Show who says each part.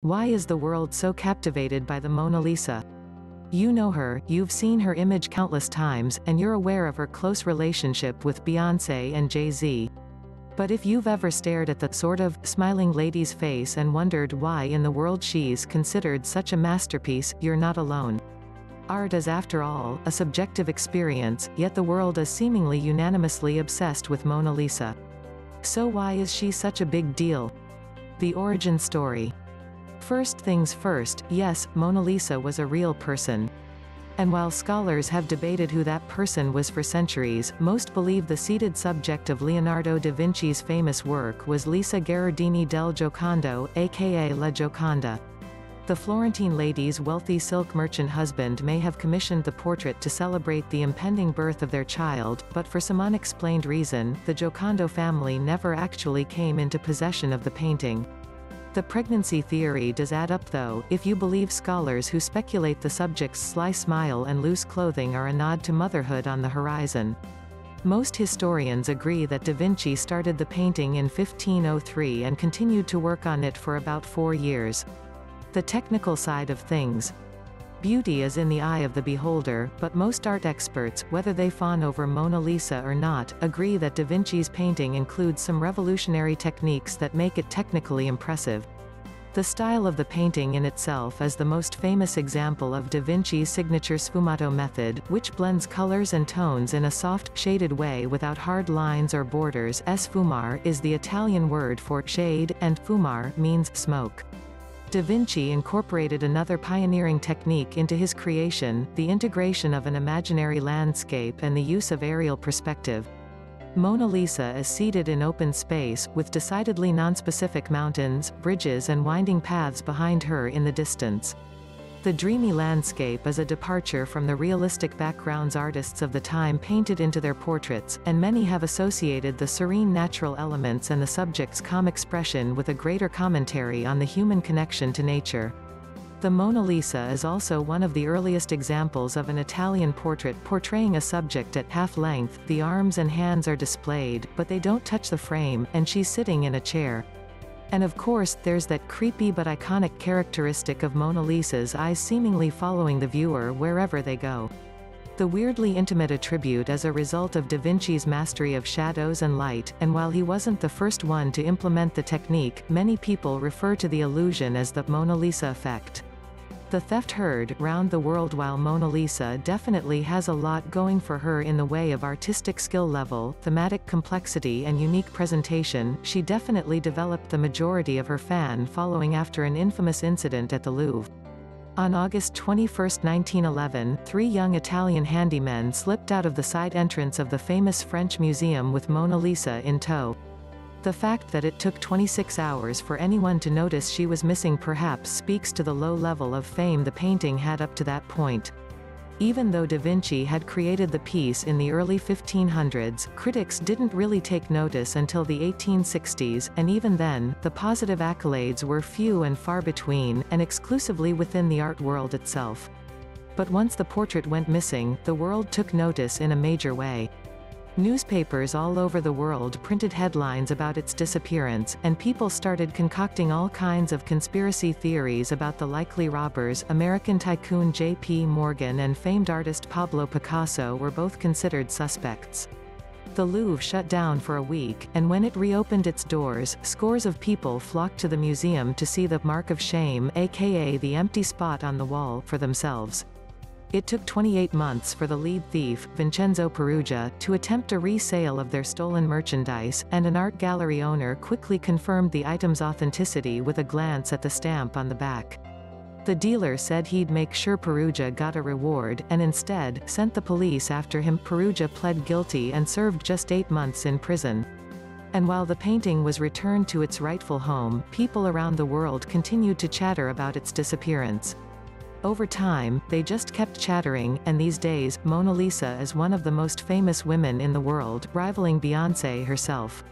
Speaker 1: Why is the world so captivated by the Mona Lisa? You know her, you've seen her image countless times, and you're aware of her close relationship with Beyoncé and Jay-Z. But if you've ever stared at the sort of smiling lady's face and wondered why in the world she's considered such a masterpiece, you're not alone. Art is, after all, a subjective experience, yet the world is seemingly unanimously obsessed with Mona Lisa. So why is she such a big deal? The origin story. First things first, yes, Mona Lisa was a real person. And while scholars have debated who that person was for centuries, most believe the seated subject of Leonardo da Vinci's famous work was Lisa Gherardini del Giocondo, aka La Gioconda. The Florentine lady's wealthy silk merchant husband may have commissioned the portrait to celebrate the impending birth of their child, but for some unexplained reason, the Giocondo family never actually came into possession of the painting. The pregnancy theory does add up though, if you believe scholars who speculate the subject's sly smile and loose clothing are a nod to motherhood on the horizon. Most historians agree that da Vinci started the painting in 1503 and continued to work on it for about 4 years. The technical side of things. Beauty is in the eye of the beholder, but most art experts, whether they fawn over Mona Lisa or not, agree that da Vinci's painting includes some revolutionary techniques that make it technically impressive. The style of the painting in itself is the most famous example of da Vinci's signature sfumato method, which blends colors and tones in a soft, shaded way without hard lines or borders. Sfumare is the Italian word for shade, and fumare means smoke. Da Vinci incorporated another pioneering technique into his creation, the integration of an imaginary landscape and the use of aerial perspective. Mona Lisa is seated in open space, with decidedly nonspecific mountains, bridges and winding paths behind her in the distance. The dreamy landscape is a departure from the realistic backgrounds artists of the time painted into their portraits, and many have associated the serene natural elements and the subject's calm expression with a greater commentary on the human connection to nature. The Mona Lisa is also one of the earliest examples of an Italian portrait portraying a subject at half-length. The arms and hands are displayed, but they don't touch the frame, and she's sitting in a chair. And of course, there's that creepy but iconic characteristic of Mona Lisa's eyes seemingly following the viewer wherever they go. The weirdly intimate attribute is a result of da Vinci's mastery of shadows and light, and while he wasn't the first one to implement the technique, many people refer to the illusion as the Mona Lisa effect. The theft heard round the world. While Mona Lisa definitely has a lot going for her in the way of artistic skill level, thematic complexity and unique presentation, she definitely developed the majority of her fan following after an infamous incident at the Louvre. On August 21, 1911, 3 young Italian handymen slipped out of the side entrance of the famous French museum with Mona Lisa in tow. The fact that it took 26 hours for anyone to notice she was missing perhaps speaks to the low level of fame the painting had up to that point. Even though da Vinci had created the piece in the early 1500s, critics didn't really take notice until the 1860s, and even then, the positive accolades were few and far between, and exclusively within the art world itself. But once the portrait went missing, the world took notice in a major way. Newspapers all over the world printed headlines about its disappearance, and people started concocting all kinds of conspiracy theories about the likely robbers. American tycoon J.P. Morgan and famed artist Pablo Picasso were both considered suspects. The Louvre shut down for a week, and when it reopened its doors, scores of people flocked to the museum to see the mark of shame, aka the empty spot on the wall, for themselves. It took 28 months for the lead thief, Vincenzo Peruggia, to attempt a resale of their stolen merchandise, and an art gallery owner quickly confirmed the item's authenticity with a glance at the stamp on the back. The dealer said he'd make sure Peruggia got a reward, and instead, sent the police after him. Peruggia pled guilty and served just 8 months in prison. And while the painting was returned to its rightful home, people around the world continued to chatter about its disappearance. Over time, they just kept chattering, and these days, Mona Lisa is one of the most famous women in the world, rivaling Beyoncé herself.